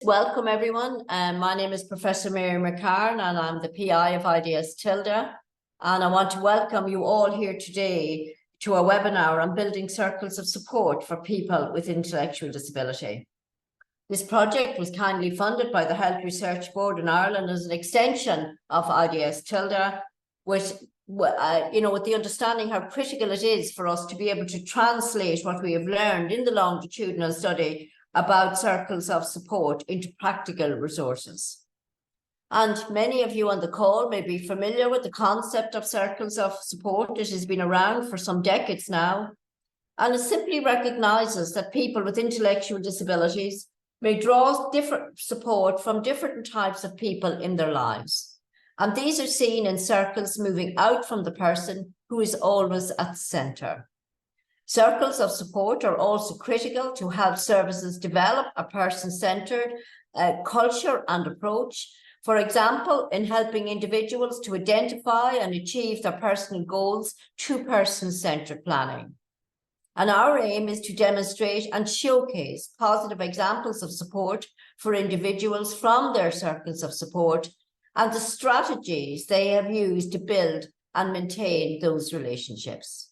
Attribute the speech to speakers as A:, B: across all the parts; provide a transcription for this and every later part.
A: Welcome everyone. My name is Professor Mary McCarn and I'm the PI of IDS Tilda. And I want to welcome you all here today to a webinar on building circles of support for people with intellectual disability. This project was kindly funded by the Health Research Board in Ireland as an extension of IDS Tilda, with the understanding how critical it is for us to be able to translate what we have learned in the longitudinal study about circles of support into practical resources. And many of you on the call may be familiar with the concept of circles of support. It has been around for some decades now, and it simply recognises that people with intellectual disabilities may draw different support from different types of people in their lives. And these are seen in circles moving out from the person who is always at the centre. Circles of support are also critical to help services develop a person-centred culture and approach. For example, in helping individuals to identify and achieve their personal goals through person-centred planning. And our aim is to demonstrate and showcase positive examples of support for individuals from their circles of support and the strategies they have used to build and maintain those relationships.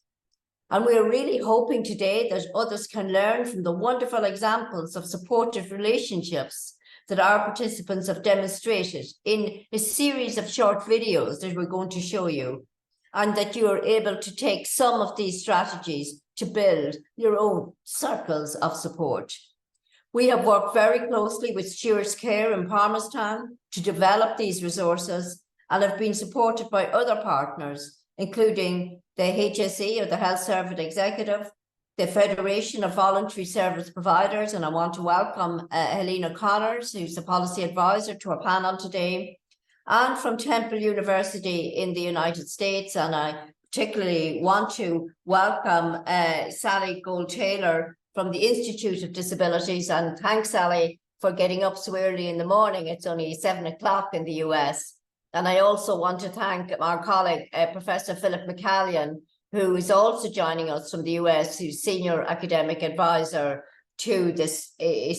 A: And we are really hoping today that others can learn from the wonderful examples of supportive relationships that our participants have demonstrated in a series of short videos that we're going to show you, and that you are able to take some of these strategies to build your own circles of support. We have worked very closely with Stewards Care in Palmerstown to develop these resources and have been supported by other partners, including the HSE, or the Health Service Executive, the Federation of Voluntary Service Providers, and I want to welcome Helena Connors, who's the policy advisor to our panel today, and from Temple University in the United States. And I particularly want to welcome Sally Gold-Taylor from the Institute of Disabilities, and thanks, Sally, for getting up so early in the morning. It's only 7 o'clock in the US. And I also want to thank our colleague, Professor Philip McCallion, who is also joining us from the US, who's Senior Academic Advisor to this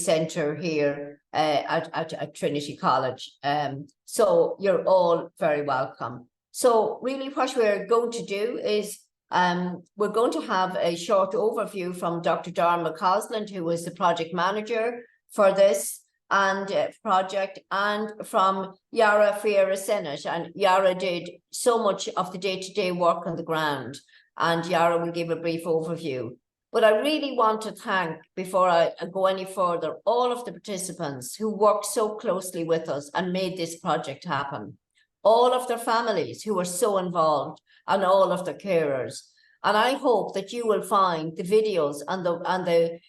A: centre here at Trinity College. So you're all very welcome. So really what we're going to do is we're going to have a short overview from Dr. Darren McCausland, who is the project manager for this project, and from Yara Freire-Sennett. And Yara did so much of the day-to-day work on the ground, and Yara will give a brief overview. But I really want to thank, before I go any further, all of the participants who worked so closely with us and made this project happen, all of their families who were so involved, and all of the carers. And I hope that you will find the videos and the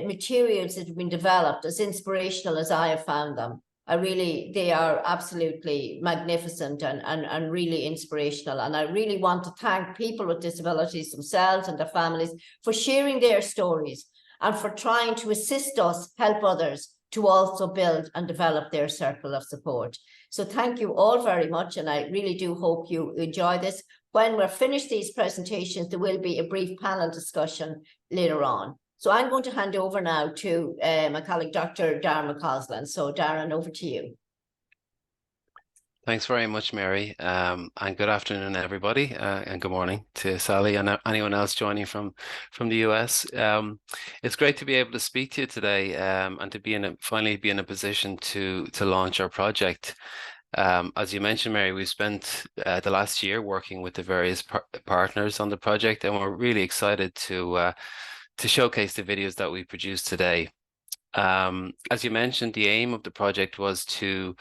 A: materials that have been developed as inspirational as I have found them. They are absolutely magnificent and really inspirational. And I really want to thank people with disabilities themselves and their families for sharing their stories and for trying to assist us, help others to also build and develop their circle of support. So thank you all very much. And I really do hope you enjoy this. When we're finished these presentations, there will be a brief panel discussion later on. So I'm going to hand over now to my colleague, Dr. Darren McCausland. So Darren, over to you.
B: Thanks very much, Mary. And good afternoon, everybody. And good morning to Sally and anyone else joining from the US. It's great to be able to speak to you today and to finally be in a position to launch our project. As you mentioned, Mary, we've spent the last year working with the various partners on the project, and we're really excited to showcase the videos that we produced today. As you mentioned, the aim of the project was to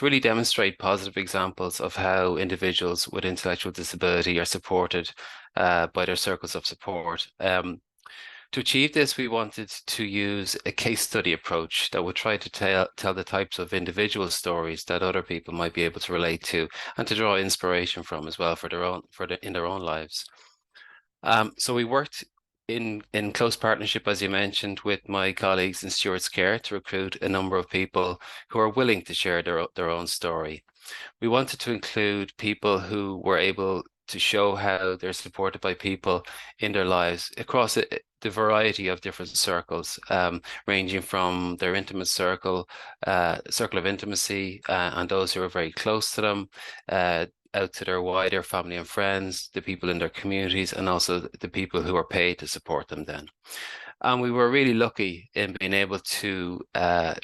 B: really demonstrate positive examples of how individuals with intellectual disability are supported by their circles of support. To achieve this, we wanted to use a case study approach that would try to tell the types of individual stories that other people might be able to relate to and to draw inspiration from as well in their own lives. So we worked in close partnership, as you mentioned, with my colleagues in Stewards Care to recruit a number of people who are willing to share their own story. We wanted to include people who were able to show how they're supported by people in their lives across the variety of different circles, ranging from their intimate circle of intimacy, and those who are very close to them, out to their wider family and friends, the people in their communities, and also the people who are paid to support them then. And we were really lucky in being able to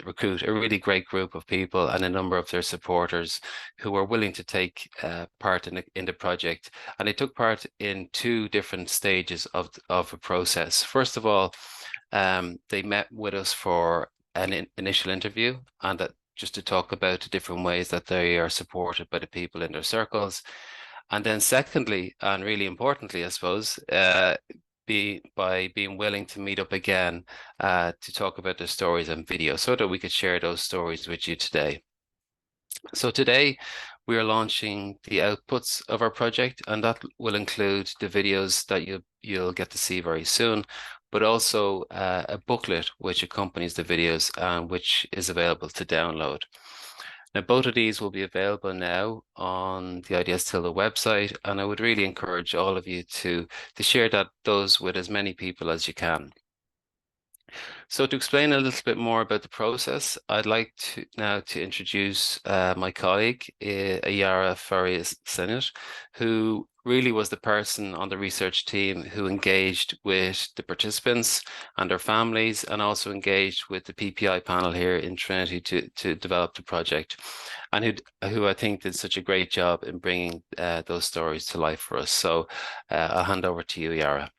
B: recruit a really great group of people and a number of their supporters who were willing to take part in the project. And they took part in 2 different stages of a process. First of all, they met with us for an initial interview, and that just to talk about the different ways that they are supported by the people in their circles. And then secondly, and really importantly, I suppose, by being willing to meet up again to talk about their stories and video so that we could share those stories with you today. So today we are launching the outputs of our project, and that will include the videos that you'll get to see very soon, but also a booklet which accompanies the videos and which is available to download. Now, both of these will be available now on the IDS Tilda website, and I would really encourage all of you to share those with as many people as you can. So to explain a little bit more about the process, I'd like to now introduce my colleague, Ayara Farias-Senate, who really was the person on the research team who engaged with the participants and their families, and also engaged with the PPI panel here in Trinity to develop the project, and who I think did such a great job in bringing those stories to life for us. So I'll hand over to you, Ayara.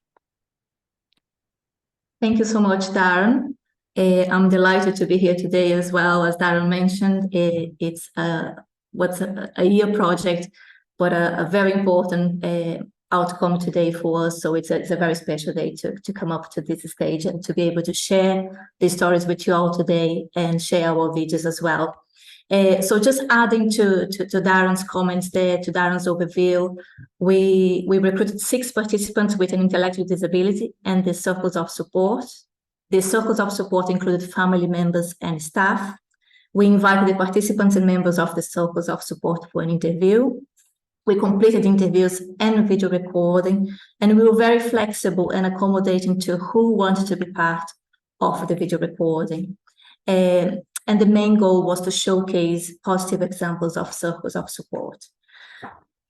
C: Thank you so much, Darren. I'm delighted to be here today as well. As Darren mentioned, it's a year project, but a very important outcome today for us. So it's a very special day to come up to this stage and to be able to share these stories with you all today and share our videos as well. So just adding to Darren's comments there, to Darren's overview, we recruited 6 participants with an intellectual disability and the circles of support. The circles of support included family members and staff. We invited the participants and members of the circles of support for an interview. We completed interviews and video recording, and we were very flexible and accommodating to who wanted to be part of the video recording. And the main goal was to showcase positive examples of circles of support.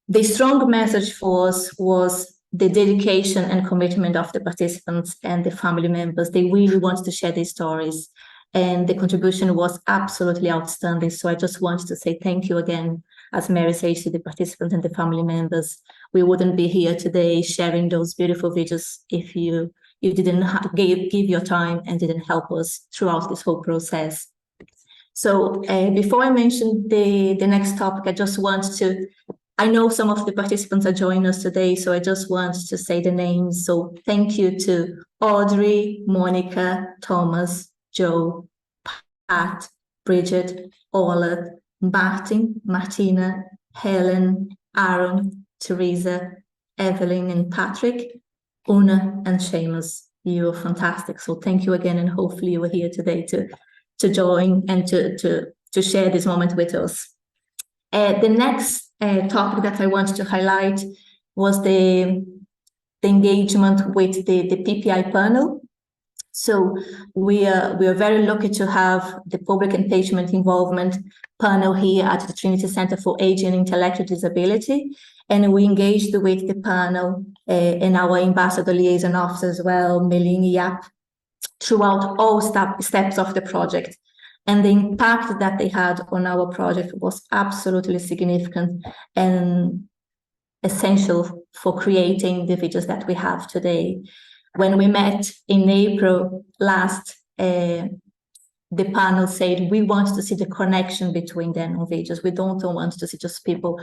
C: The strong message for us was the dedication and commitment of the participants and the family members. They really wanted to share their stories, and the contribution was absolutely outstanding. So I just want to say thank you again, as Mary says, to the participants and the family members. We wouldn't be here today sharing those beautiful videos if you didn't give your time and didn't help us throughout this whole process. So before I mention the next topic, I just want to, I know some of the participants are joining us today, so I just want to say the names. So thank you to Audrey, Monica, Thomas, Joe, Pat, Bridget, Ola, Martin, Martina, Helen, Aaron, Teresa, Evelyn, and Patrick, Una, and Seamus. You're fantastic. So thank you again, and hopefully you are here today to join and to share this moment with us. The next topic that I wanted to highlight was the engagement with the PPI panel. So we are very lucky to have the public and patient involvement panel here at the Trinity Centre for Aging and Intellectual Disability. And we engaged with the panel and our ambassador liaison officer as well, Melanie Yap, throughout all steps of the project. And the impact that they had on our project was absolutely significant and essential for creating the videos that we have today. When we met in April last, the panel said, we want to see the connection between them on videos. We don't want to see just people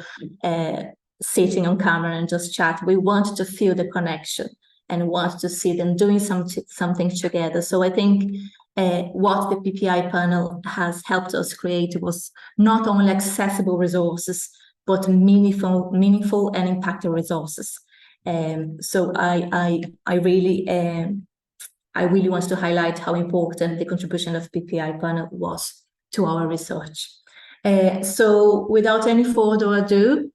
C: sitting on camera and just chat. We want to feel the connection and want to see them doing something together. So I think what the PPI panel has helped us create was not only accessible resources, but meaningful and impactful resources. So I really want to highlight how important the contribution of PPI panel was to our research. So without any further ado,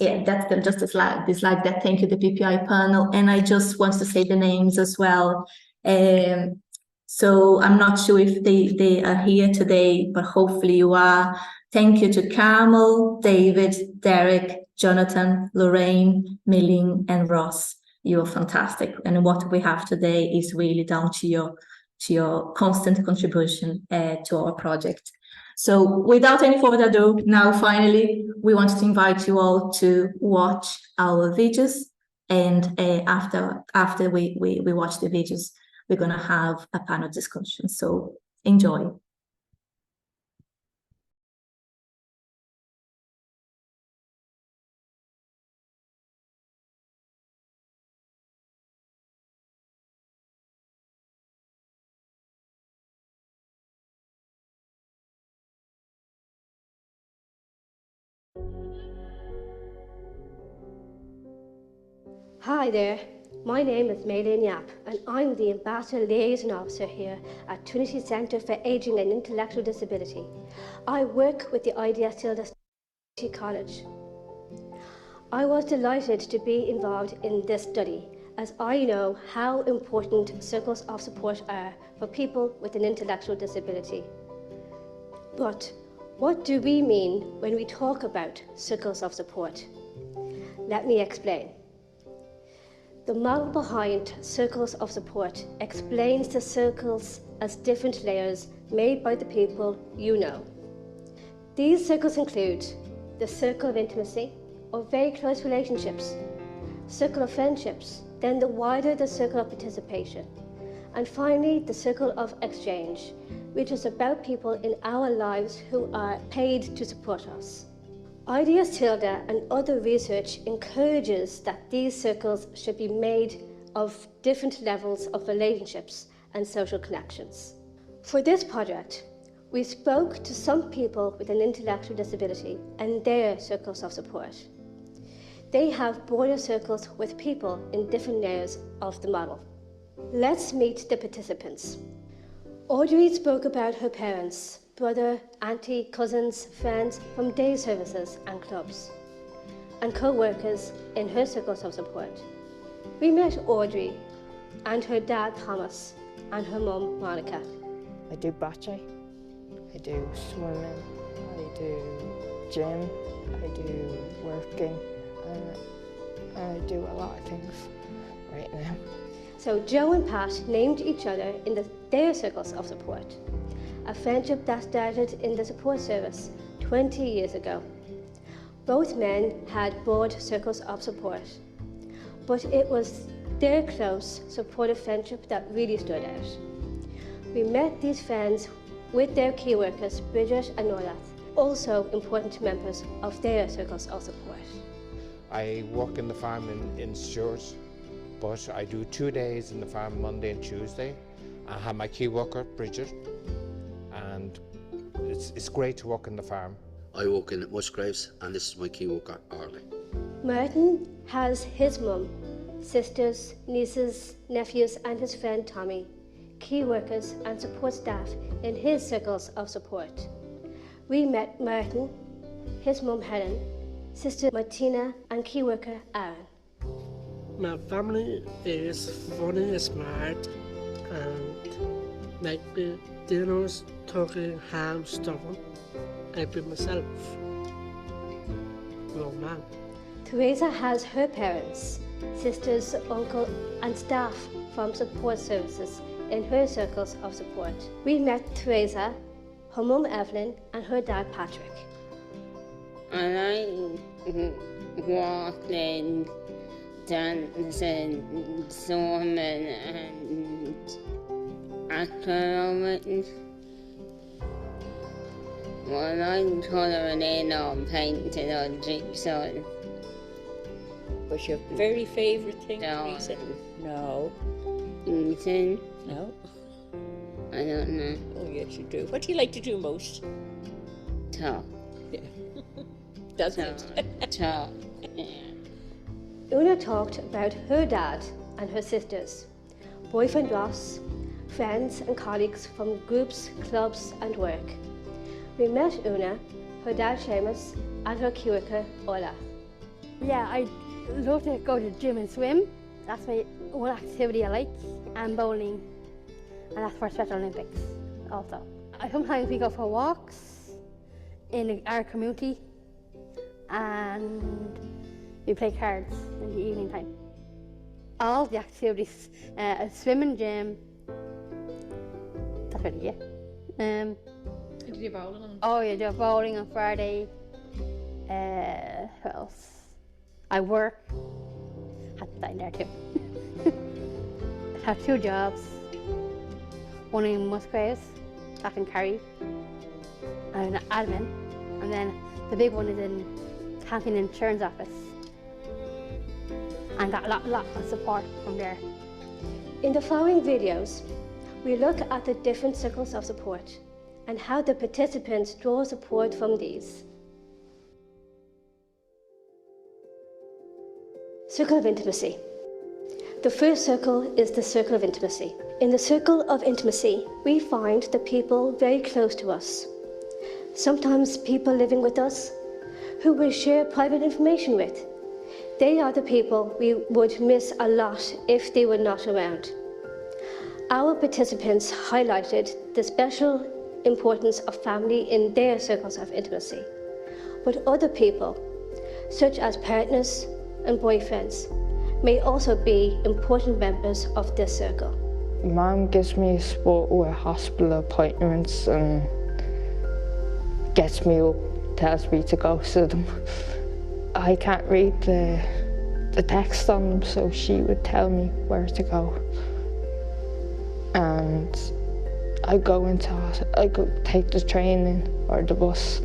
C: Yeah, that's just the slide that thank you, the PPI panel. And I just want to say the names as well. So I'm not sure if they are here today, but hopefully you are. Thank you to Carmel, David, Derek, Jonathan, Lorraine, Milling, and Ross. You are fantastic. And what we have today is really down to your constant contribution to our project. So without any further ado, now finally, we want to invite you all to watch our videos. And after we watch the videos, we're going to have a panel discussion. So enjoy.
D: Hi there, my name is Maylene Yap and I'm the Ambassador Liaison Officer here at Trinity Centre for Ageing and Intellectual Disability. I work with the IDS Tilda College. I was delighted to be involved in this study as I know how important circles of support are for people with an intellectual disability. But what do we mean when we talk about circles of support? Let me explain. The model behind circles of support explains the circles as different layers made by the people you know. These circles include the circle of intimacy or very close relationships, circle of friendships, then the wider the circle of participation, and finally the circle of exchange, which is about people in our lives who are paid to support us. IDS Tilda and other research encourages that these circles should be made of different levels of relationships and social connections. For this project, we spoke to some people with an intellectual disability and their circles of support. They have broader circles with people in different layers of the model. Let's meet the participants. Audrey spoke about her parents, brother, auntie, cousins, friends from day services and clubs, and co-workers in her circles of support. We met Audrey and her dad Thomas and her mum Monica.
E: I do bocce, I do swimming, I do gym, I do working, I do a lot of things right now.
D: So Joe and Pat named each other in their circles of support, a friendship that started in the support service 20 years ago. Both men had broad circles of support, but it was their close, supportive friendship that really stood out. We met these friends with their key workers, Bridget and Nola, also important members of their circles of support.
F: I work in the farm in Stewart, but I do 2 days in the farm, Monday and Tuesday. I have my key worker, Bridget, and it's great to work in the farm.
G: I work in Musgraves, and this is my key worker, Arlie.
D: Martin has his mum, sisters, nieces, nephews, and his friend Tommy, key workers and support staff in his circles of support. We met Martin, his mum Helen, sister Martina, and key worker Aaron.
H: My family is funny, smart, and like the dinners, turkey, ham, stuffing. I do myself. No man.
D: Teresa has her parents, sisters, uncle, and staff from support services in her circles of support. We met Teresa, her mum Evelyn, and her dad Patrick.
I: I like walking, dancing, swimming, and acrobatics. I like colouring in or painting or jigsawing.
J: What's your very favourite thing, Teresa? No.
I: Eating?
J: No.
I: I don't know.
J: Oh yes, you do. What do you like to do most?
I: Talk.
J: Yeah. That's it.
I: Talk. Yeah.
D: Una talked about her dad and her sisters, boyfriend Ross, friends and colleagues from groups, clubs and work. We met Una, her dad Seamus, and her key worker Ola. Yeah, I love to go to the gym and swim. That's my one activity I like, and bowling, and that's for Special Olympics also. Sometimes we go for walks in our community, and we play cards in the evening time. All the activities, swimming, gym, that's really it.
K: You do bowling on?
D: Oh yeah, do bowling on Friday. What else? I work. Had that in there too. I have 2 jobs. One in Musgraves, back in Kerry, and an admin, and then the big one is in Camping Insurance Office. And got a lot of support from there. In the following videos, we look at the different circles of support and how the participants draw support from these. Circle of intimacy. The first circle is the circle of intimacy. In the circle of intimacy, we find the people very close to us. Sometimes people living with us who we share private information with. They are the people we would miss a lot if they were not around. Our participants highlighted the special importance of family in their circles of intimacy. But other people, such as partners and boyfriends, may also be important members of this circle.
E: Mum gives me support with hospital appointments and gets me up, tells me to go to them. I can't read the text on them, so she would tell me where to go. And I go take the train in or the bus.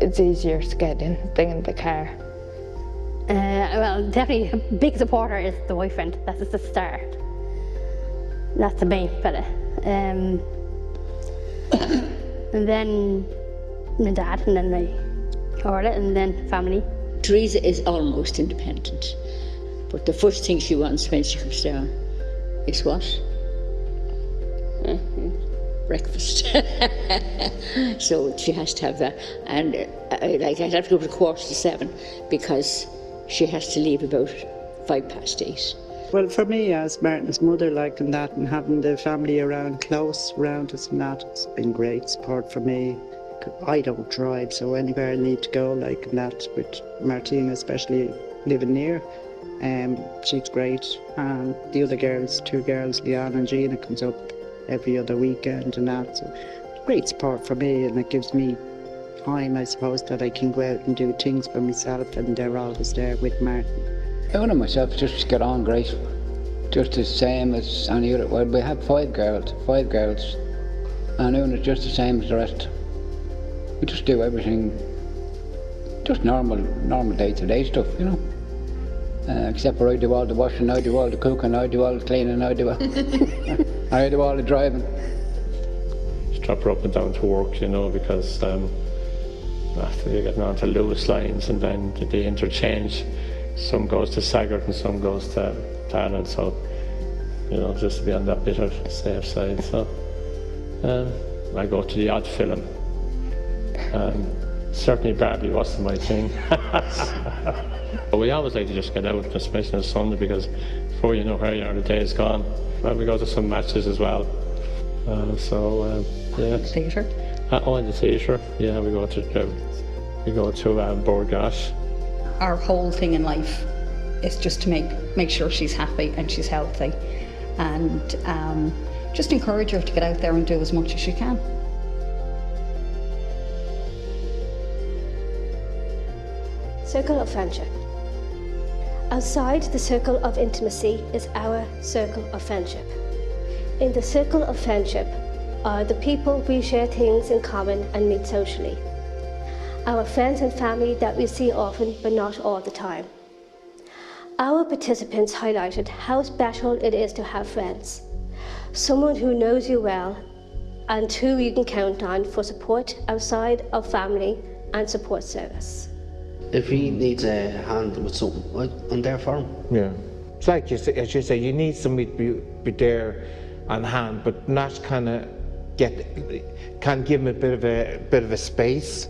E: It's easier to get in than the car.
D: Well, definitely a big supporter is the boyfriend. That's just the start. That's the main fella. And then my dad, and then my Orla, and then family.
J: Teresa is almost independent, but the first thing she wants when she comes down is what? Breakfast. So she has to have that, and like I'd have to go to 7:15 because she has to leave about 8:05.
L: Well, for me as Martin's mother, like and that, and having the family around, close around us and that, it's been great support for me. I don't drive, so anywhere I need to go, like and that, with Martina especially living near, she's great. And the other girls, 2 girls, Leanne and Gina, comes up every other weekend and that, so great support for me, and it gives me time, I suppose, that I can go out and do things for myself, and they're always there with Martin.
M: I know myself just get on great, just the same as any other. Well, we have 5 girls, and Una just the same as the rest. We just do everything, just normal day-to-day stuff, you know. Except for I do all the washing, I do all the cooking, I do all the cleaning, I do all the driving.
N: Just drop her up and down to work, you know, because after you're getting on to Lewis lines and then they interchange. Some goes to Saggart and some goes to Arnold, so, you know, just to be on that bit of safe side. So I go to the odd film. Certainly Barbie wasn't my thing. But we always like to just get out, especially on Sunday, because before you know where you are, the day is gone. And we go to some matches as well. Yeah.
J: Theatre?
N: In the theatre. Yeah, we go to Borgosh.
O: Our whole thing in life is just to make sure she's happy and she's healthy, and just encourage her to get out there and do as much as she can.
D: Circle of friendship. Outside the circle of intimacy is our circle of friendship. In the circle of friendship are the people we share things in common and meet socially. Our friends and family that we see often but not all the time. Our participants highlighted how special it is to have friends. Someone who knows you well and who you can count on for support outside of family and support service.
G: If he needs a hand with something, I'm there for him.
F: Yeah. It's like you say, as you say, you need somebody to be there on hand, but not kind of can give him a bit of a space,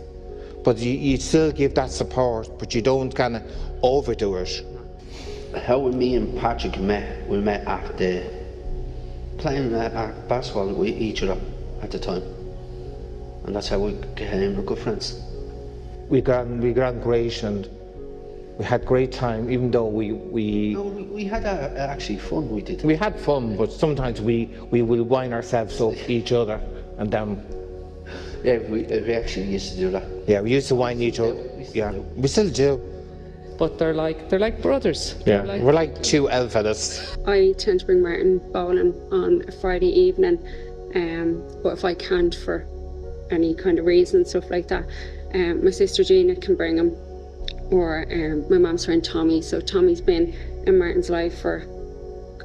F: but you still give that support, but you don't kind of overdo it.
G: How me and Patrick met, we met after playing basketball with each other at the time, and that's how we became good friends.
F: We got on great, and we had great time, even though
G: we had actually fun. We did.
F: We had fun, but sometimes we will wind ourselves up each other, and then.
G: Yeah, we actually used to do that.
F: Yeah, we used to wind each other. Yeah, we still do.
P: But they're like brothers.
F: Yeah, we're like two elf-fellas.
Q: I tend to bring Martin bowling on a Friday evening, but if I can't for any kind of reason, stuff like that, my sister Gina can bring him, or my mum's friend Tommy. So Tommy's been in Martin's life for,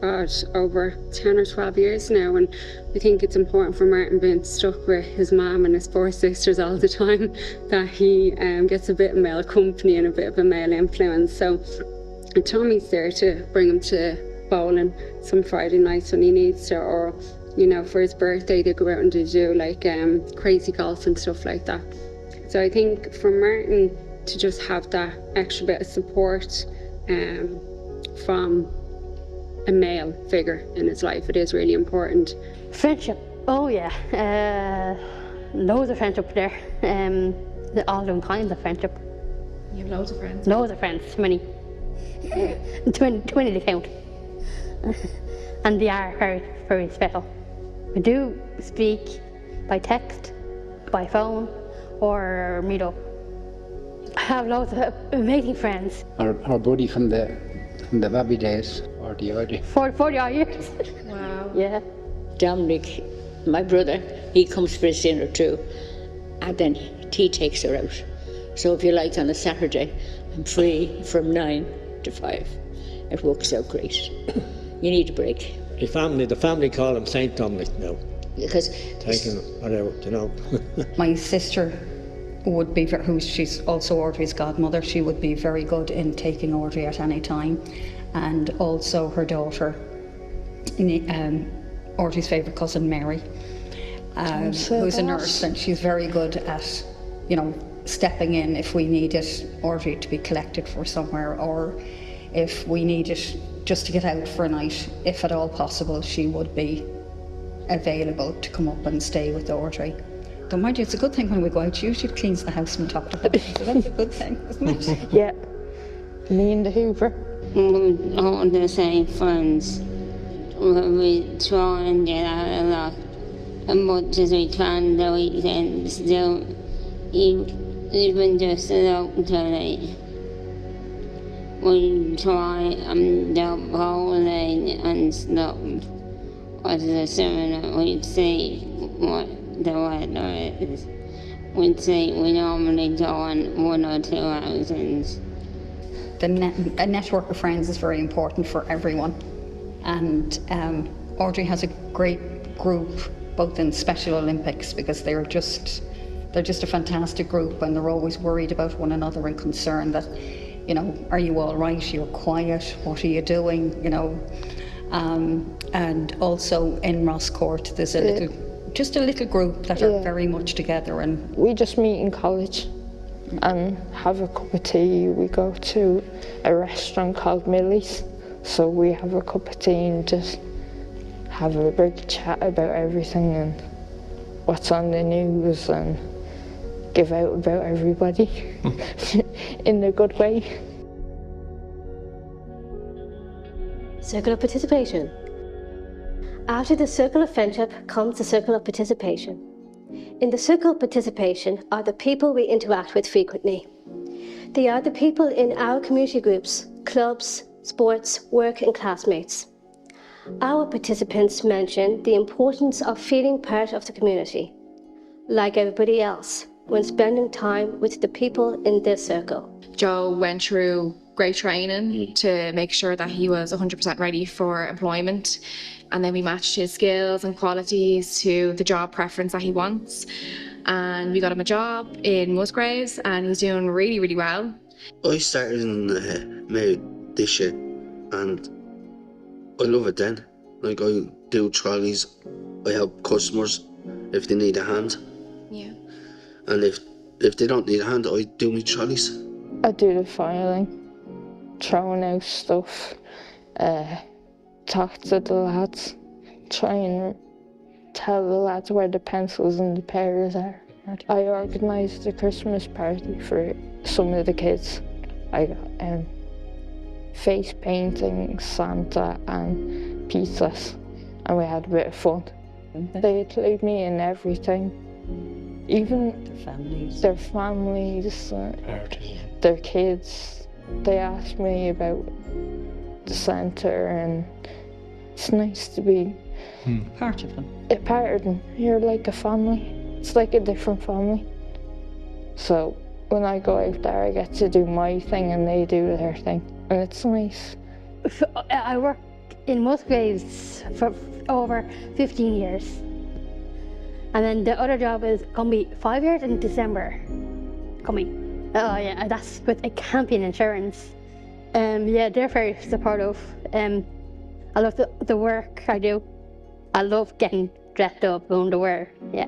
Q: God, over 10 or 12 years now, and I think it's important for Martin being stuck with his mum and his 4 sisters all the time that he gets a bit of male company and a bit of a male influence. So Tommy's there to bring him to bowling some Friday nights when he needs to, or you know, for his birthday they go out and do like crazy golf and stuff like that. So I think for Martin to just have that extra bit of support from a male figure in his life, it is really important.
R: Friendship, oh yeah, loads of friendship there, all different kinds of friendship.
K: You have loads of friends?
R: Loads of friends, too many. Too many to count. And they are very, very special. We do speak by text, by phone, or meet up. I have loads of amazing friends.
M: Our buddy from the Bobby days, 40
R: odd years.
K: Wow.
R: Yeah.
J: Dominic, my brother, he comes for his dinner too, and then he takes her out. So if you like, on a Saturday, I'm free from 9 to 5. It works out great. You need a break.
S: The family call him Saint Dominic now.
J: Because
S: taking whatever, you know.
O: My sister would be, she's also Audrey's godmother, she would be very good in taking Audrey at any time. And also her daughter, Audrey's favourite cousin Mary, who's a nurse, and she's very good at, you know, stepping in if we needed Audrey to be collected for somewhere, or if we needed just to get out for a night, if at all possible, she would be available to come up and stay with Audrey. Though mind you, it's a good thing when we go out, she usually cleans the house from top to bottom, so that's a good thing, isn't it?
E: Yeah. Me and the Hoover.
I: We're all the same friends. We try and get out a lot, as much as we can the weekends, do even just up to late. We try and do bowling and stuff. As a seminar, we'd see what the weather is. We normally go on 1 or 2 outings.
O: A network of friends is very important for everyone, and Audrey has a great group both in Special Olympics, because they're just a fantastic group, and they're always worried about one another and concerned that, you know, are you all right, you're quiet, what are you doing, you know. And also in Rosscourt there's a little group that are very much together, and
E: we just meet in college and have a cup of tea. We go to a restaurant called Millie's, so we have a cup of tea and just have a big chat about everything and what's on the news, and give out about everybody in a good way.
D: Circle of participation. After the circle of friendship comes the circle of participation. In the circle of participation are the people we interact with frequently. They are the people in our community groups, clubs, sports, work and classmates. Our participants mention the importance of feeling part of the community, like everybody else, when spending time with the people in their circle.
K: Joe went through great training to make sure that he was 100% ready for employment, and then we matched his skills and qualities to the job preference that he wants, and we got him a job in Musgraves, and he's doing really, really well.
G: I started in May this year, and I love it then. Like, I do trolleys, I help customers if they need a hand.
K: Yeah.
G: And if if they don't need a hand, I do my trolleys.
E: I do the filing, throwing out stuff, talk to the lads, try and tell the lads where the pencils and the pears are. I organised a Christmas party for some of the kids. I got face painting, Santa and pizzas, and we had a bit of fun. They include me in everything, even their families, their kids. They ask me about the centre, and it's nice to be
T: part of them.
E: A part of them. You're like a family. It's like a different family. So when I go out there, I get to do my thing and they do their thing, and it's nice.
R: I work in Musgraves for over 15 years. And then the other job is going to be 5 years in December. Coming. Oh yeah, that's with a camping insurance. Yeah, they're very supportive. I love the work I do. I love getting dressed up, going to work, yeah.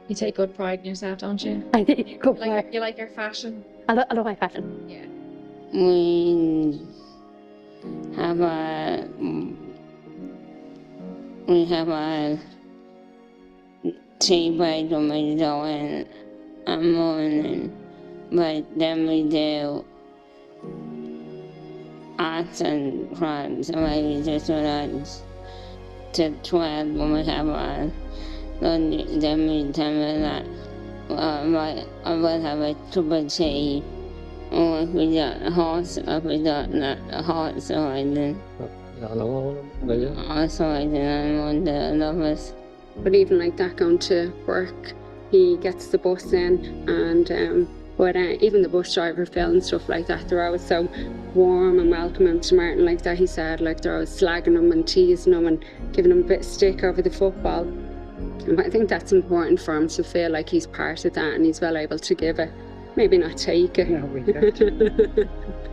K: You take good pride in yourself, don't you?
R: I take good pride.
K: You like your fashion?
R: I love my fashion.
K: Yeah.
I: We have a tea break when we go in a morning, but then we do arts and crafts, and maybe just lunch to 12 when we have our lunch. Then we tell me that I will have a cup of tea, or if we got a horse, if we got a horse riding. Also, I want the lovers.
Q: But even like that, going to work, he gets the bus in, and but even the bus driver, Phil, and stuff like that, they're always so warm and welcoming to Martin like that. He said, like, they're always slagging him and teasing him and giving him a bit of stick over the football. And I think that's important for him to feel like he's part of that and he's well able to give it. Maybe not take it. No,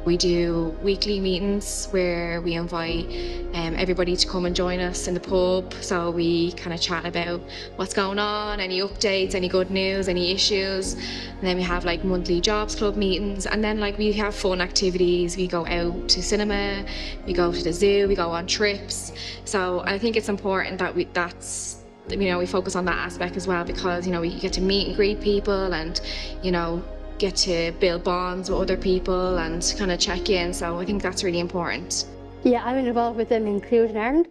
K: we do weekly meetings where we invite everybody to come and join us in the pub. So we kind of chat about what's going on, any updates, any good news, any issues. And then we have like monthly jobs club meetings. And then like we have fun activities. We go out to cinema, we go to the zoo, we go on trips. So I think it's important that we focus on that aspect as well, because, you get to meet and greet people and, get to build bonds with other people and kind of check in. So I think that's really important.
R: Yeah, I'm involved with them Inclusion Ireland.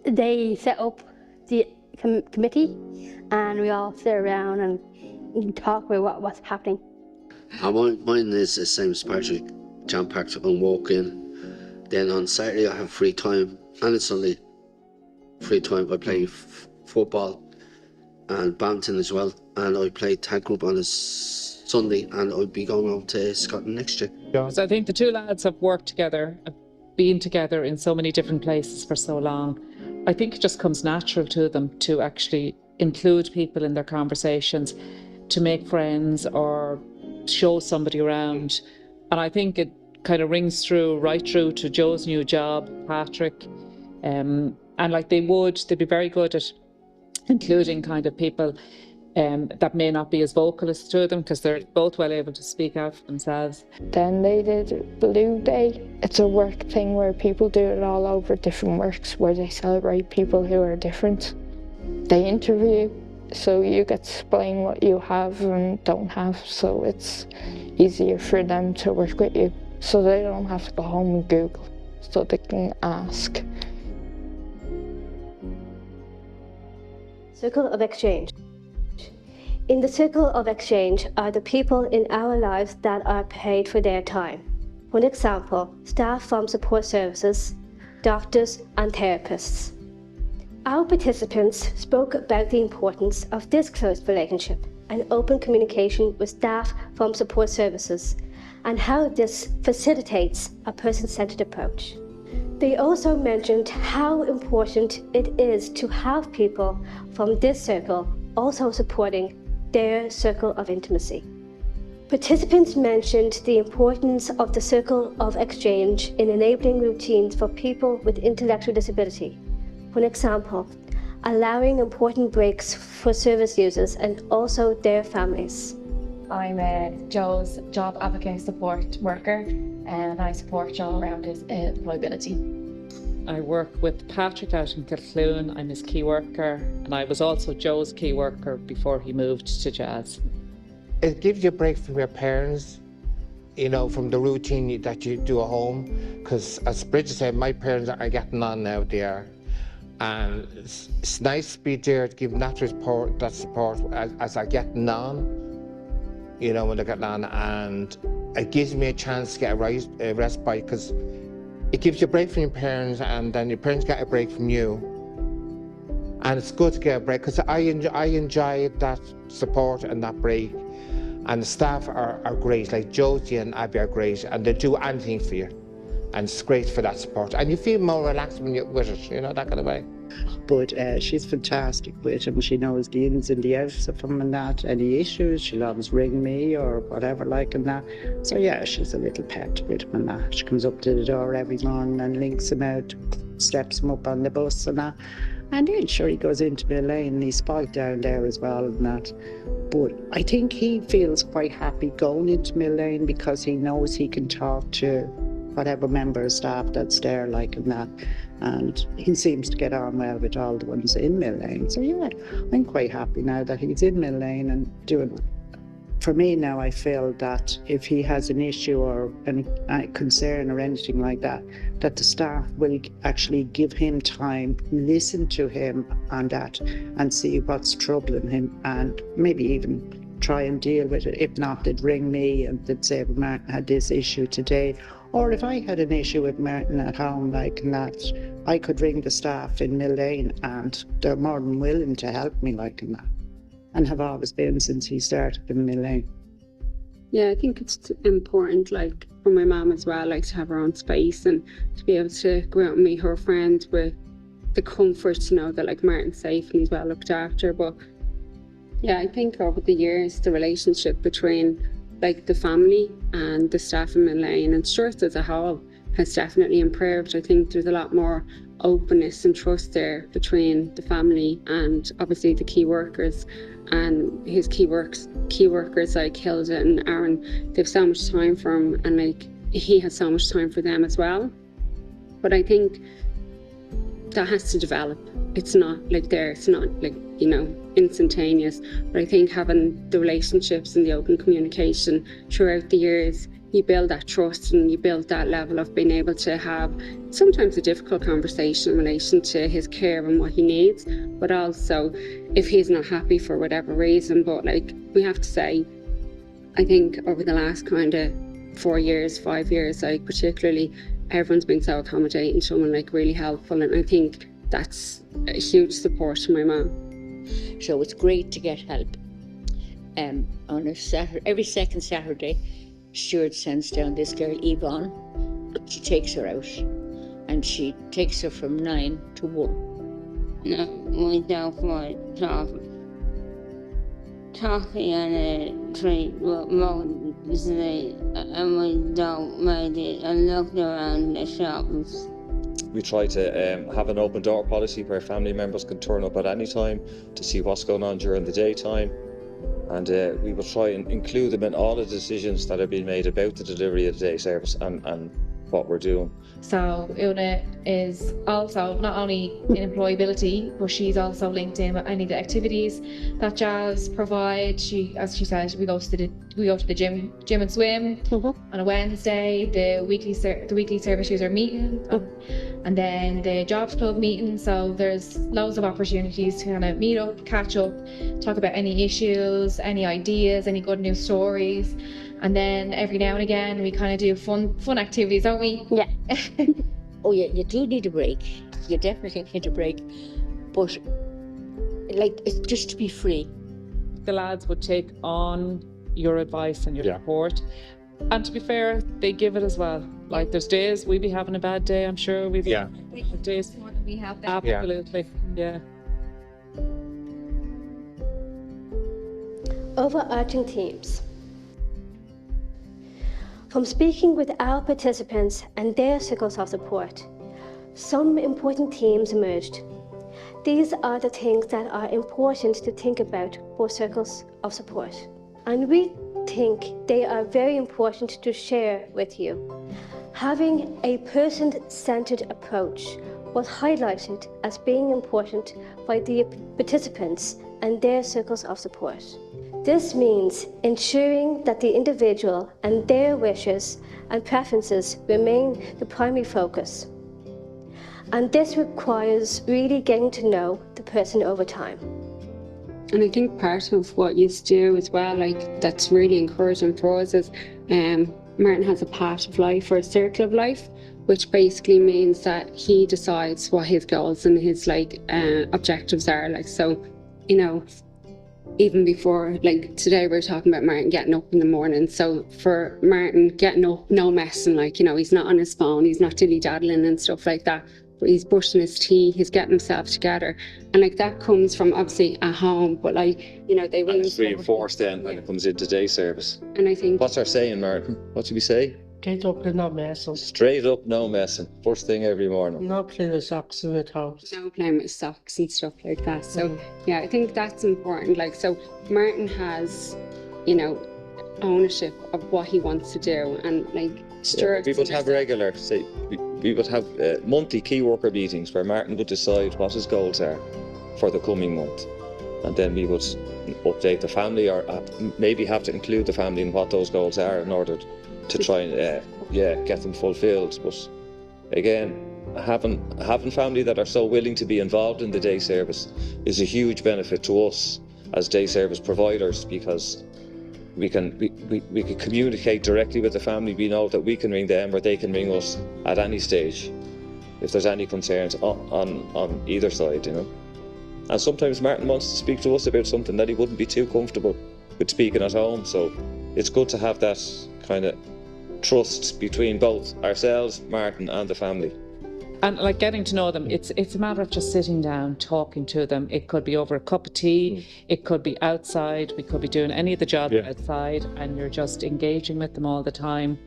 R: They set up the committee and we all sit around and talk about what's happening.
G: Mine is the same as Patrick, jam-packed and walk in. Then on Saturday I have free time, and it's Sunday free time. I play football and badminton as well, and I play tag group on a Sunday, and I'll be going out to Scotland next year.
P: So I think the two lads have worked together, been together in so many different places for so long. I think it just comes natural to them to actually include people in their conversations, to make friends or show somebody around. And I think it kind of rings right through to Joe's new job, Patrick, and like they'd be very good at including kind of people that may not be as vocal as to them, because they're both well able to speak out for themselves.
E: Then they did Blue Day. It's a work thing where people do it all over different works, where they celebrate people who are different. They interview, so you get to explain what you have and don't have, so it's easier for them to work with you, so they don't have to go home and Google, so they can ask.
D: Circle of exchange. In the circle of exchange are the people in our lives that are paid for their time. For example, staff from support services, doctors and therapists. Our participants spoke about the importance of this close relationship and open communication with staff from support services, and how this facilitates a person-centered approach. They also mentioned how important it is to have people from this circle also supporting their circle of intimacy. Participants mentioned the importance of the circle of exchange in enabling routines for people with intellectual disability. For example, allowing important breaks for service users and also their families.
K: I'm Joe's job advocate support worker, and I support Joe around his employability.
P: I work with Patrick out in Kilcloon. I'm his key worker, and I was also Joe's key worker before he moved to Jazz.
F: It gives you a break from your parents, you know, from the routine that you do at home. Because as Bridget said, my parents are getting on now, they are. And it's nice to be there to give them that support as they're getting on, you know, when they're getting on. And it gives me a chance to get a respite, because it gives you a break from your parents, and then your parents get a break from you. And it's good to get a break, because I enjoy that support and that break. And the staff are great, like Josie and Abby are great, and they do anything for you. And it's great for that support. And you feel more relaxed when you're with it, you know, that kind of way.
L: But she's fantastic with him. She knows the ins and the outs of him and that. Any issues, she'll always ring me or whatever like and that. So yeah, she's a little pet with him and that. She comes up to the door every morning and links him out, steps him up on the bus and that. And then sure, he goes into the lane and he's spoiled down there as well and that. But I think he feels quite happy going into Mill Lane because he knows he can talk to whatever member of staff that's there like and that. And he seems to get on well with all the ones in Mill Lane. So yeah, I'm quite happy now that he's in Mill Lane and doing it. For me now, I feel that if he has an issue or any concern or anything like that, that the staff will actually give him time, listen to him on that and see what's troubling him and maybe even try and deal with it. If not, they'd ring me and they'd say, well, Martin had this issue today. Or if I had an issue with Martin at home like that, I could ring the staff in Mill Lane and they're more than willing to help me like that. And have always been since he started in Mill Lane.
Q: Yeah, I think it's important, like for my mum as well, like to have her own space and to be able to go out and meet her friends with the comfort to know that like Martin's safe and he's well looked after. But yeah, I think over the years the relationship between like the family and the staff in Mill Lane and Sturt as a whole has definitely improved. I think there's a lot more openness and trust there between the family and obviously the key workers and his key workers like Hilda and Aaron. They have so much time for him and like he has so much time for them as well. But I think that has to develop. It's not like it's not like, you know, instantaneous. But I think having the relationships and the open communication throughout the years, you build that trust and you build that level of being able to have sometimes a difficult conversation in relation to his care and what he needs, but also if he's not happy for whatever reason. But like we have to say, I think over the last kind of 4 years, 5 years, like particularly, everyone's been so accommodating, someone like really helpful, and I think that's a huge support to my mum.
J: So it's great to get help. On a Saturday, every second Saturday, Stuart sends down this girl, Yvonne. She takes her out and she takes her from 9 to 1.
I: No, we don't want talking on a tree, but mostly, and we don't mind it and look around the shops.
T: We try to have an open door policy where family members can turn up at any time to see what's going on during the daytime. And we will try and include them in all the decisions that are being made about the delivery of the day service and what we're doing.
K: So Una is also not only in employability, but she's also linked in with any of the activities that Jazz provides. She, as she said, we go to the gym and swim on a Wednesday. The weekly service user meeting, and then the jobs club meeting. So there's loads of opportunities to kind of meet up, catch up, talk about any issues, any ideas, any good news stories. And then every now and again we kind of do fun activities, don't we?
J: Yeah. Oh yeah, you do need a break. You definitely need a break. But like, it's just to be free.
P: The lads would take on your advice and your support. And to be fair, they give it as well. Like there's days we'd be having a bad day, I'm sure we've days
K: more than we have them.
P: Absolutely. Yeah.
D: Overarching themes. From speaking with our participants and their circles of support, some important themes emerged. These are the things that are important to think about for circles of support. And we think they are very important to share with you. Having a person-centered approach was highlighted as being important by the participants and their circles of support. This means ensuring that the individual and their wishes and preferences remain the primary focus. And this requires really getting to know the person over time.
Q: And I think part of what you do as well, like that's really encouraging for us is Martin has a path of life or a circle of life, which basically means that he decides what his goals and his objectives are. Like, so, you know, even before, like today we're talking about Martin getting up in the morning. So for Martin, getting up, no messing, like, you know, he's not on his phone, he's not dilly-daddling and stuff like that. But he's brushing his teeth, he's getting himself together. And like that comes from obviously at home, but like, you know, they will.
T: It's reinforced then when it comes into day service.
Q: And I think.
T: What's our saying, Martin? What do we say?
H: Get up and not messing.
T: Straight up, no messing. First thing every morning.
H: Not playing with socks in the house.
Q: No playing with socks and stuff like that. So yeah, I think that's important. Like, so Martin has, you know, ownership of what he wants to do, and like
T: we would have regular, say, we would have monthly key worker meetings where Martin would decide what his goals are for the coming month, and then we would update the family, or maybe have to include the family in what those goals are in order to try and get them fulfilled. But again, having family that are so willing to be involved in the day service is a huge benefit to us as day service providers, because we can communicate directly with the family. We know that we can ring them or they can ring us at any stage if there's any concerns on either side, you know. And sometimes Martin wants to speak to us about something that he wouldn't be too comfortable with speaking at home, so it's good to have that kind of trust between both ourselves, Martin, and the family.
P: And like getting to know them, it's a matter of just sitting down, talking to them. It could be over a cup of tea, it could be outside, we could be doing any of the jobs outside, and you're just engaging with them all the time.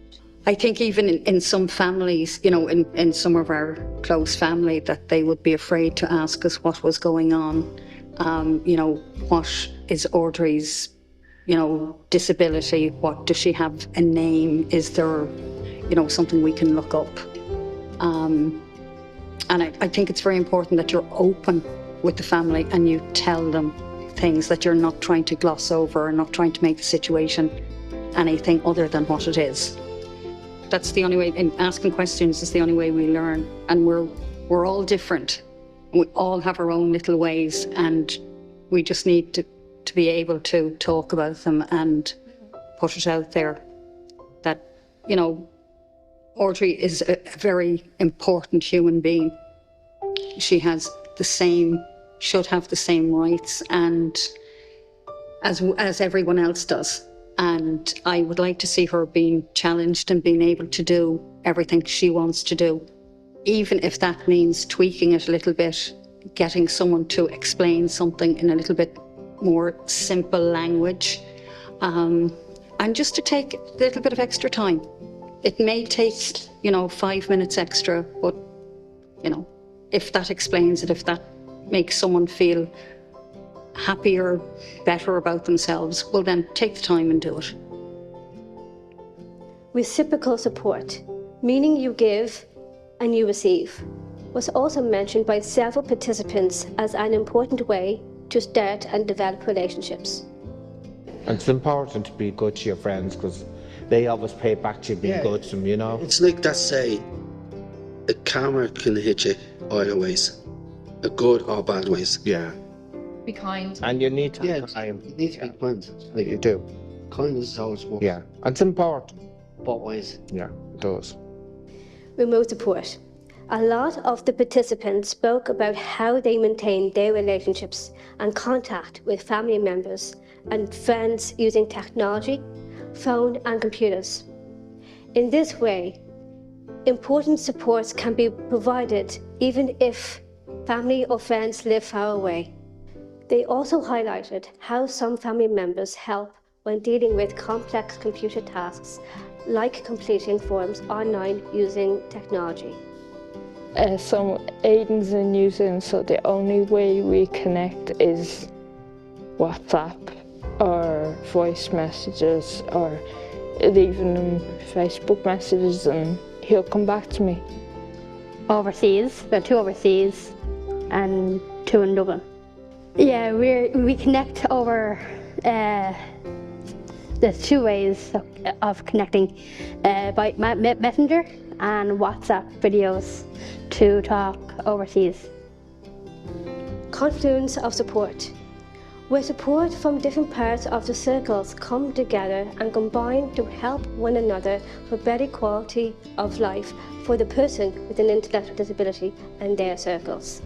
O: I think even in some families, you know, in some of our close family, that they would be afraid to ask us what was going on. You know, what is Audrey's, you know, disability? What does she have a name? Is there, you know, something we can look up? And I think it's very important that you're open with the family and you tell them things, that you're not trying to gloss over or not trying to make the situation anything other than what it is. That's the only way, in asking questions is the only way we learn. And we're all different. We all have our own little ways, and we just need to be able to talk about them and put it out there that, you know, Audrey is a very important human being. She has should have the same rights and as everyone else does. And I would like to see her being challenged and being able to do everything she wants to do, even if that means tweaking it a little bit, getting someone to explain something in a little bit more simple language, and just to take a little bit of extra time. It may take, you know, 5 minutes extra, but, you know, if that explains it, if that makes someone feel happier, better about themselves, well then take the time and do it.
D: Reciprocal support, meaning you give and you receive, was also mentioned by several participants as an important way to start and develop relationships.
F: And it's important to be good to your friends, because they always pay back to you being good to them, you know.
G: It's like that say, a camera can hit you either ways, a good or bad ways.
F: Yeah.
K: Be kind.
F: And you need to be kind.
G: You need to be kind.
F: Like you do.
G: Kindness is always work.
F: Yeah. And it's important.
G: Both ways.
F: Yeah, it does.
D: Remote support. A lot of the participants spoke about how they maintain their relationships and contact with family members and friends using technology, phone and computers. In this way, important supports can be provided even if family or friends live far away. They also highlighted how some family members help when dealing with complex computer tasks, like completing forms online using technology.
E: So Aidan's in New Zealand, so the only way we connect is WhatsApp or voice messages or leaving him Facebook messages, and he'll come back to me.
R: Overseas, there are 2 overseas and 2 in Dublin. Yeah, we connect over, there's 2 ways of connecting, by Messenger and WhatsApp videos to talk overseas. Confluence of support, where support from different parts of the circles come together and combine to help one another for better quality of life for the person with an intellectual disability and their circles.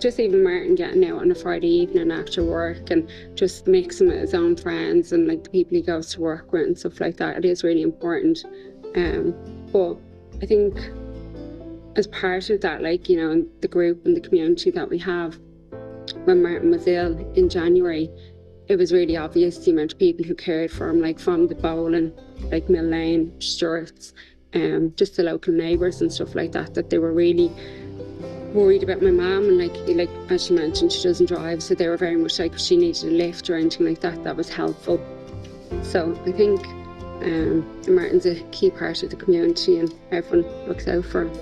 Q: Just even Martin getting out on a Friday evening after work and just mixing with his own friends and like the people he goes to work with and stuff like that, it is really important. But I think as part of that, like, you know, the group and the community that we have, when Martin was ill in January, it was really obvious the amount of people who cared for him, like from the bowling, like Mill Lane, Stewart's, just the local neighbours and stuff like that, that they were really worried about my mum. And like as she mentioned, she doesn't drive, so they were very much like if she needed a lift or anything like that, that was helpful. So I think Martin's a key part of the community and everyone looks out for him.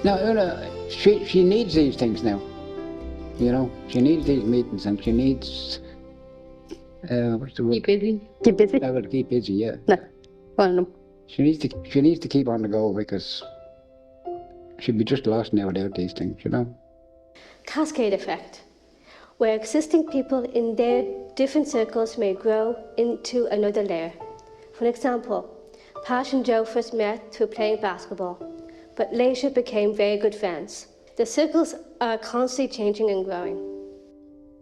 M: No, she needs these things now. You know, she needs these meetings and she needs, what's the word?
R: Keep busy. Keep busy?
M: I will keep busy, yeah.
R: No, one of them.
M: She needs to keep on the go because she'd be just lost now without these things, you know.
D: Cascade effect, where existing people in their different circles may grow into another layer. For example, Pat and Joe first met through playing basketball, but later became very good friends. The circles are constantly changing and growing.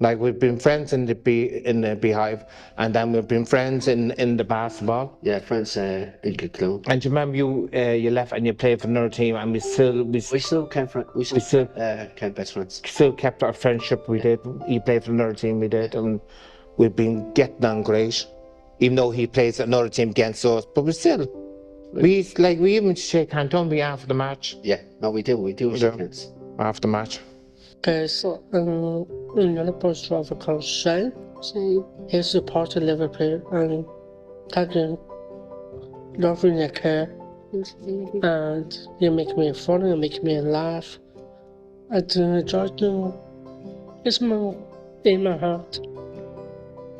F: Like we've been friends in the Beehive, and then we've been friends in the basketball.
G: Yeah, friends in Kilclone.
F: And do you remember you left and you played for another team, and we still
G: kept best friends.
F: Still kept our friendship. We did. He played for another team. We did, and we've been getting on great. Even though he plays another team against us, but we still. We even shake hands, don't we, after the match?
G: Yeah, no, we do shake hands.
F: After the match.
H: Okay, so another bus driver called Shane. He's supported Liverpool and taking loving your care. And you make me funny, you make me laugh. I do enjoy doing it's in my heart.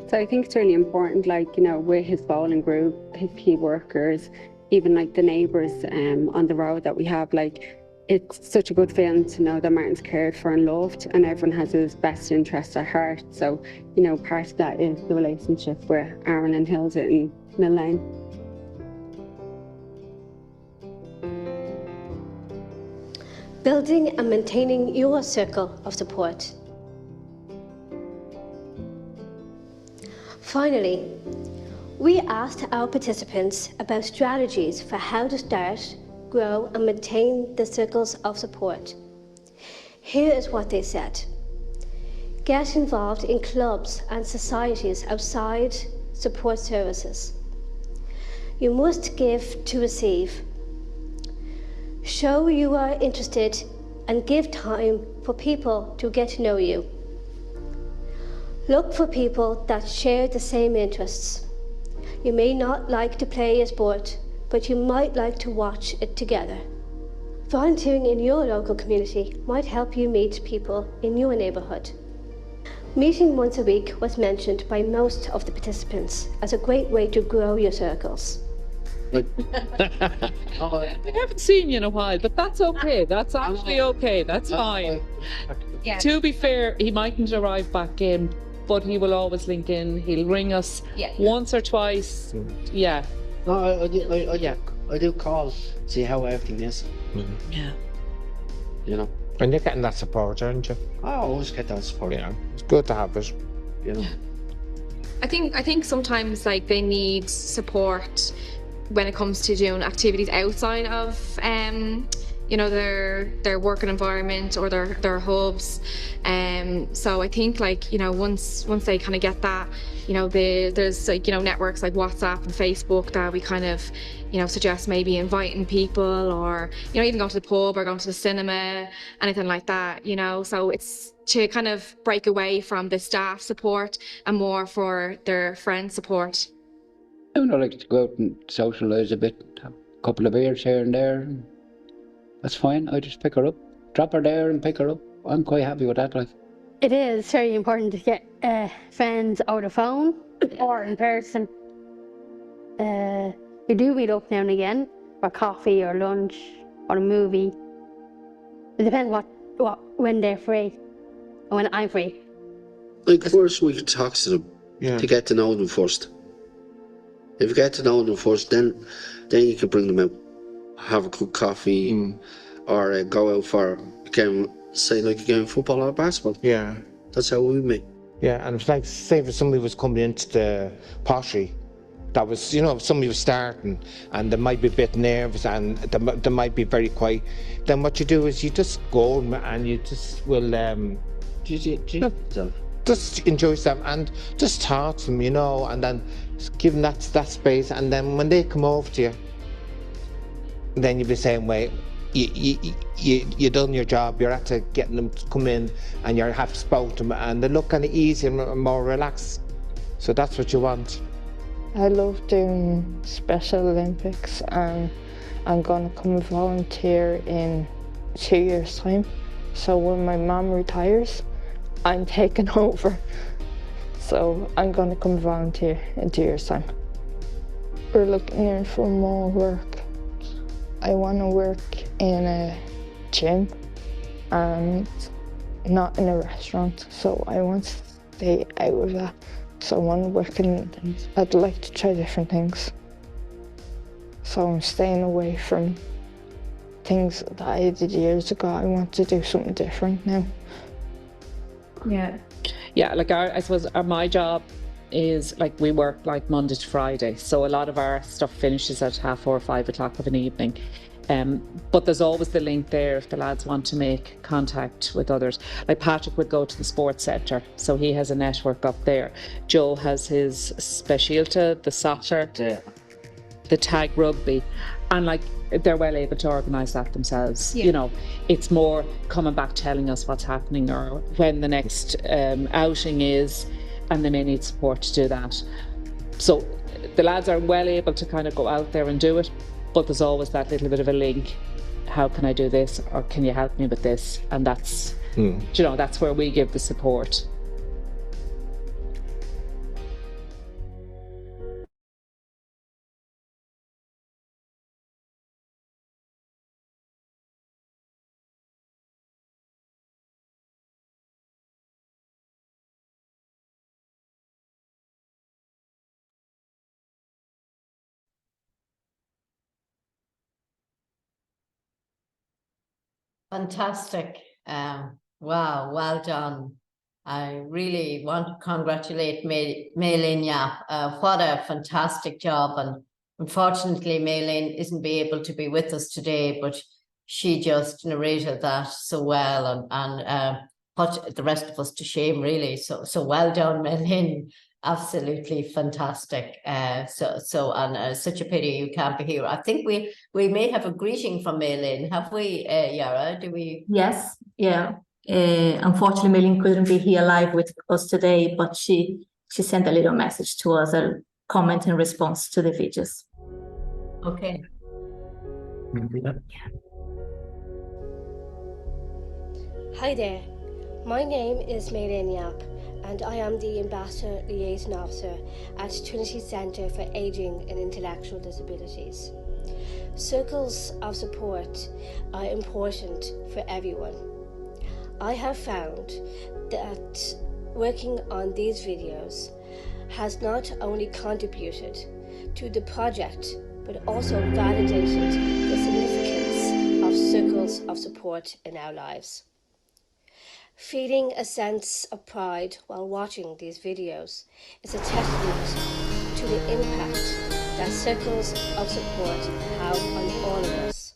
Q: So I think it's really important, like, you know, with his bowling group, his key workers, even like the neighbours on the road that we have, like, it's such a good feeling to know that Martin's cared for and loved and everyone has his best interests at heart. So, you know, part of that is the relationship with Aaron and Hilda in Mill Lane.
D: Building and maintaining your circle of support. Finally, we asked our participants about strategies for how to start, grow and maintain the circles of support. Here is what they said. Get involved in clubs and societies outside support services. You must give to receive. Show you are interested and give time for people to get to know you. Look for people that share the same interests. You may not like to play a sport, but you might like to watch it together. Volunteering in your local community might help you meet people in your neighbourhood. Meeting once a week was mentioned by most of the participants as a great way to grow your circles.
P: I haven't seen you in a while, but that's okay. That's actually okay. That's fine. Yeah. To be fair, he mightn't arrive back in, but he will always link in. He'll ring us once or twice. Yeah.
G: No, I do call, see how everything is.
P: Yeah.
G: You know.
F: And you're getting that support, aren't you?
G: I always get that support.
F: Yeah, it's good to have it.
G: You know.
K: I think sometimes like they need support when it comes to doing activities outside of you know, their working environment or their hubs. So I think, like, you know, once they kind of get that, you know, there's like, you know, networks like WhatsApp and Facebook that we kind of, you know, suggest maybe inviting people, or, you know, even going to the pub or going to the cinema, anything like that, you know. So it's to kind of break away from the staff support and more for their friend support.
M: I would like to go out and socialise a bit, have a couple of beers here and there. That's fine. I just pick her up, drop her there and pick her up. I'm quite happy with that. Like,
R: It is very important to get friends over the phone or in person. We do meet up now and again for coffee or lunch or a movie. It depends when they're free and when I'm free.
G: Like, first we could talk to them to get to know them first. If you get to know them first, then you can bring them out, have a cup of coffee, or go out for a game, say like a game of football or basketball.
F: Yeah.
G: That's how we meet.
F: Yeah, and it's like, say if somebody was coming into the pottery, that was, you know, if somebody was starting and they might be a bit nervous and they might be very quiet, then what you do is you just go and you just will just enjoy yourself and just talk to them, you know, and then just give them that space, and then when they come over to you, then you'll be saying, wait, you done your job, you're after getting them to come in and you have spoke to them and they look kind of easy and more relaxed. So that's what you want.
E: I love doing Special Olympics, and I'm going to come volunteer in 2 years' time. So when my mum retires, I'm taking over. So I'm going to come volunteer in 2 years' time. We're looking in for more work. I want to work in a gym and not in a restaurant, so I want to stay out of that. So I want to work in, I'd like to try different things. So I'm staying away from things that I did years ago. I want to do something different now.
P: Yeah, like I suppose my job is, like, we work like Monday to Friday, so a lot of our stuff finishes at 4:30 or 5 o'clock of an evening. But there's always the link there if the lads want to make contact with others. Like Patrick would go to the sports centre, so he has a network up there. Joe has his Specialta, the soccer, the tag rugby, and like they're well able to organise that themselves. You know, it's more coming back telling us what's happening or when the next outing is, and they may need support to do that. So the lads are well able to kind of go out there and do it, but there's always that little bit of a link. How can I do this, or can you help me with this? And that's, you know, that's where we give the support.
A: Fantastic. Wow, well done. I really want to congratulate Maylene Yap. What a fantastic job. And unfortunately, Maylene isn't be able to be with us today, but she just narrated that so well and put the rest of us to shame, really. So well done, Maylene. Absolutely fantastic. Such a pity you can't be here. I think we may have a greeting from Maylene. Have we, Yara? Do we?
C: Yes, yeah. Unfortunately, Maylene couldn't be here live with us today, but she sent a little message to us, a comment in response to the videos.
A: Okay.
D: Hi there, my name is Maylene Yap, and I am the Ambassador Liaison Officer at Trinity Centre for Ageing and Intellectual Disabilities. Circles of support are important for everyone. I have found that working on these videos has not only contributed to the project, but also validated the significance of circles of support in our lives. Feeling a sense of pride while watching these videos is a testament to the impact that circles of support have on all of us.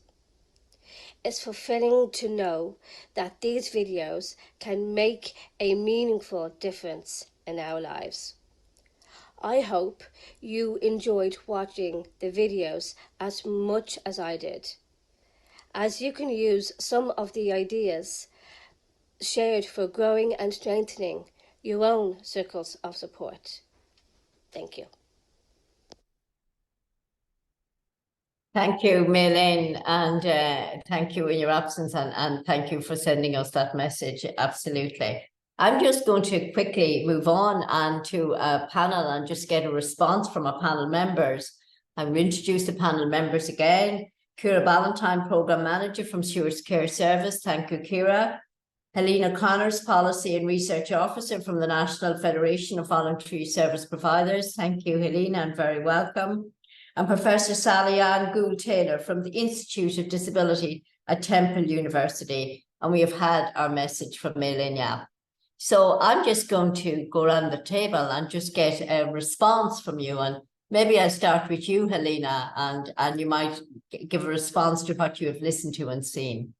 D: It's fulfilling to know that these videos can make a meaningful difference in our lives. I hope you enjoyed watching the videos as much as I did, as you can use some of the ideas shared for growing and strengthening your own circles of support. Thank you.
A: Thank you, Maylene, and thank you in your absence, and thank you for sending us that message. Absolutely. I'm just going to quickly move on and to a panel and just get a response from our panel members. I will introduce the panel members again. Ciara Ballantyne, Programme Manager from Stewards Care Service. Thank you, Ciara. Helena Connors, Policy and Research Officer from the National Federation of Voluntary Service Providers. Thank you, Helena, and very welcome. And Professor Sally Ann Gould-Taylor from the Institute of Disability at Temple University. And we have had our message from Maylene Yap. So I'm just going to go around the table and just get a response from you. And maybe I'll start with you, Helena, and you might give a response to what you have listened to and seen.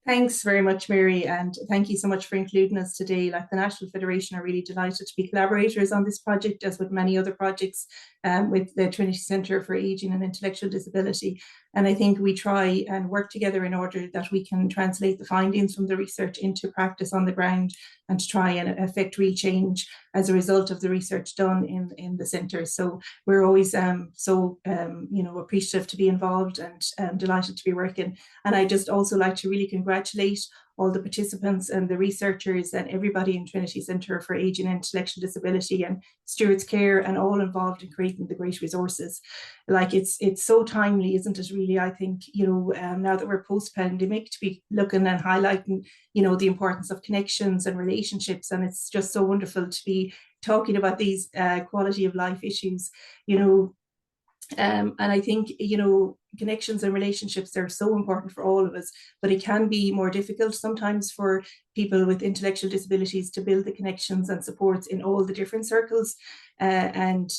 U: Thanks very much, Mary, and thank you so much for including us today. Like the National Federation are really delighted to be collaborators on this project, as with many other projects with the Trinity Centre for Ageing and Intellectual Disability. And I think we try and work together in order that we can translate the findings from the research into practice on the ground and to try and affect real change as a result of the research done in the centre. So we're always appreciative to be involved and delighted to be working. And I just also like to really congratulate all the participants and the researchers and everybody in Trinity Centre for Ageing and Intellectual Disability and Stewards Care and all involved in creating the great resources. Like it's so timely, isn't it really? I think, now that we're post-pandemic, to be looking and highlighting, the importance of connections and relationships. And it's just so wonderful to be talking about these quality of life issues, and I think, connections and relationships are so important for all of us, but it can be more difficult sometimes for people with intellectual disabilities to build the connections and supports in all the different circles. And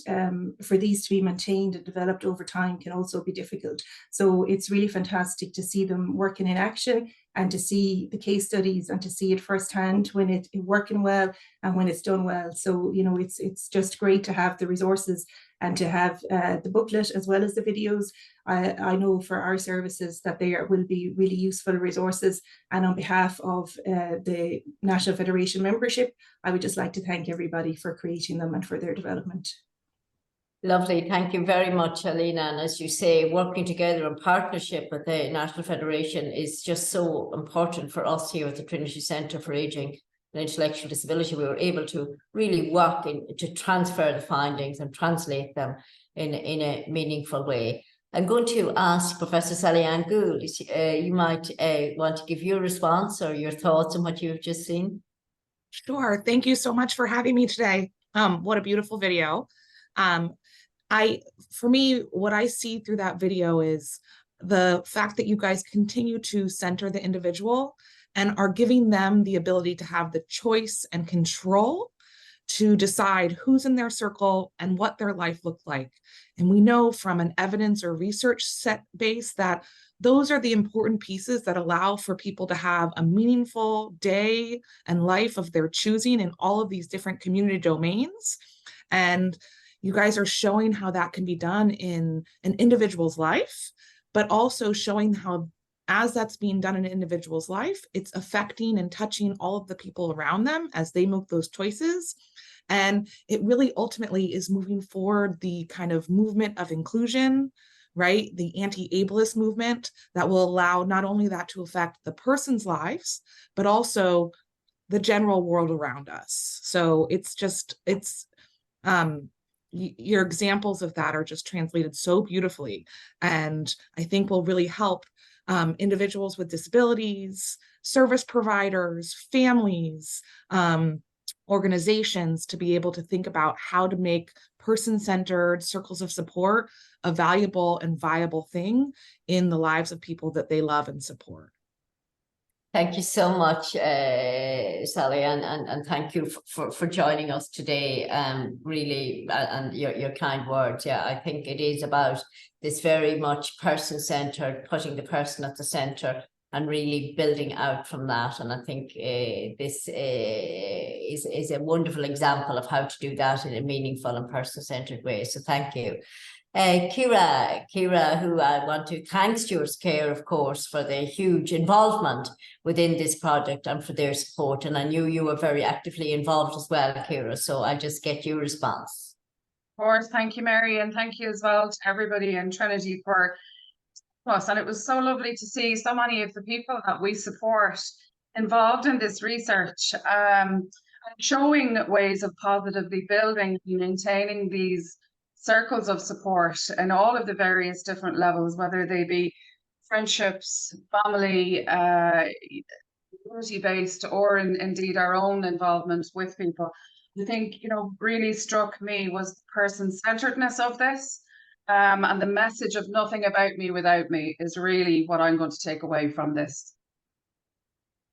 U: for these to be maintained and developed over time can also be difficult. So it's really fantastic to see them working in action and to see the case studies and to see it firsthand when it's working well and when it's done well. So, it's just great to have the resources and to have the booklet as well as the videos. I know for our services that they will be really useful resources. And on behalf of the National Federation membership, I would just like to thank everybody for creating them and for their development.
A: Lovely. Thank you very much, Helena. And as you say, working together in partnership with the National Federation is just so important for us here at the Trinity Centre for Ageing and Intellectual Disability. We were able to really work to transfer the findings and translate them in a meaningful way. I'm going to ask Professor Sally Ann Gould, you might want to give your response or your thoughts on what you've just seen.
V: Sure. Thank you so much for having me today. What a beautiful video. For me, what I see through that video is the fact that you guys continue to center the individual and are giving them the ability to have the choice and control to decide who's in their circle and what their life looked like. And we know from an evidence or research set base that those are the important pieces that allow for people to have a meaningful day and life of their choosing in all of these different community domains. And you guys are showing how that can be done in an individual's life, but also showing how as that's being done in an individual's life, it's affecting and touching all of the people around them as they make those choices. And it really ultimately is moving forward the kind of movement of inclusion, right? The anti-ableist movement that will allow not only that to affect the person's lives, but also the general world around us. So your examples of that are just translated so beautifully. And I think will really help individuals with disabilities, service providers, families, organizations to be able to think about how to make person-centered circles of support a valuable and viable thing in the lives of people that they love and support.
A: Thank you so much, Sally, and thank you for joining us today. Really, and your kind words. Yeah, I think it is about this very much person-centered, putting the person at the center, and really building out from that. And I think this is a wonderful example of how to do that in a meaningful and person-centered way. So thank you. Kira, who I want to thank Stewards Care, of course, for their huge involvement within this project and for their support. And I knew you were very actively involved as well, Kira, so I'll just get your response.
B: Of course, thank you, Mary, and thank you as well to everybody in Trinity for us. And it was so lovely to see so many of the people that we support involved in this research, and showing ways of positively building and maintaining these circles of support in all of the various different levels, whether they be friendships, family, community-based, or indeed our own involvement with people. I think, really struck me was the person-centeredness of this, and the message of nothing about me without me is really what I'm going to take away from this.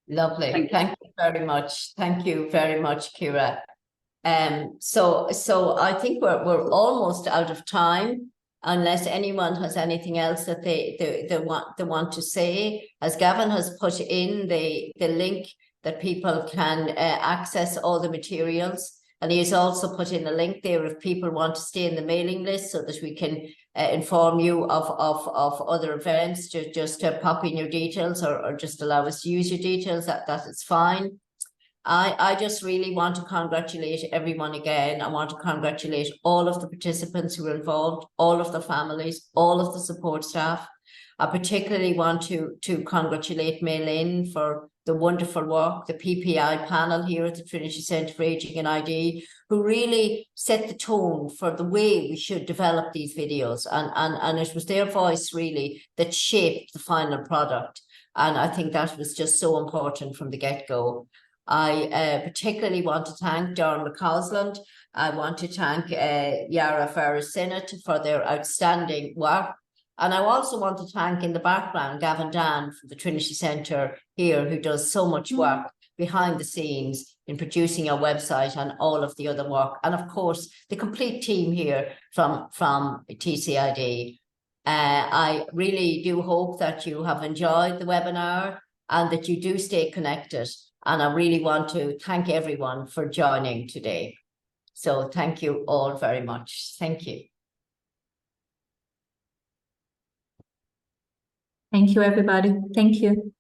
A: Lovely. Thank you very much. Thank you very much, Kira. So I think we're almost out of time, unless anyone has anything else that they want to say. As Gavin has put in the link that people can access all the materials, and he has also put in a link there if people want to stay in the mailing list, so that we can inform you of other events. Just pop in your details, or just allow us to use your details. That is fine. I just really want to congratulate everyone again. I want to congratulate all of the participants who were involved, all of the families, all of the support staff. I particularly want to congratulate Maylin for the wonderful work, the PPI panel here at the Trinity Centre for Ageing and ID, who really set the tone for the way we should develop these videos. And it was their voice really that shaped the final product. And I think that was just so important from the get-go. I particularly want to thank Darren McCausland. I want to thank Yara Ferris-Sinnott for their outstanding work. And I also want to thank in the background Gavin Dan from the Trinity Centre here, who does so much work behind the scenes in producing our website and all of the other work. And of course, the complete team here from TCAID. I really do hope that you have enjoyed the webinar and that you do stay connected. And I really want to thank everyone for joining today. So thank you all very much. Thank you.
C: Thank you, everybody. Thank you.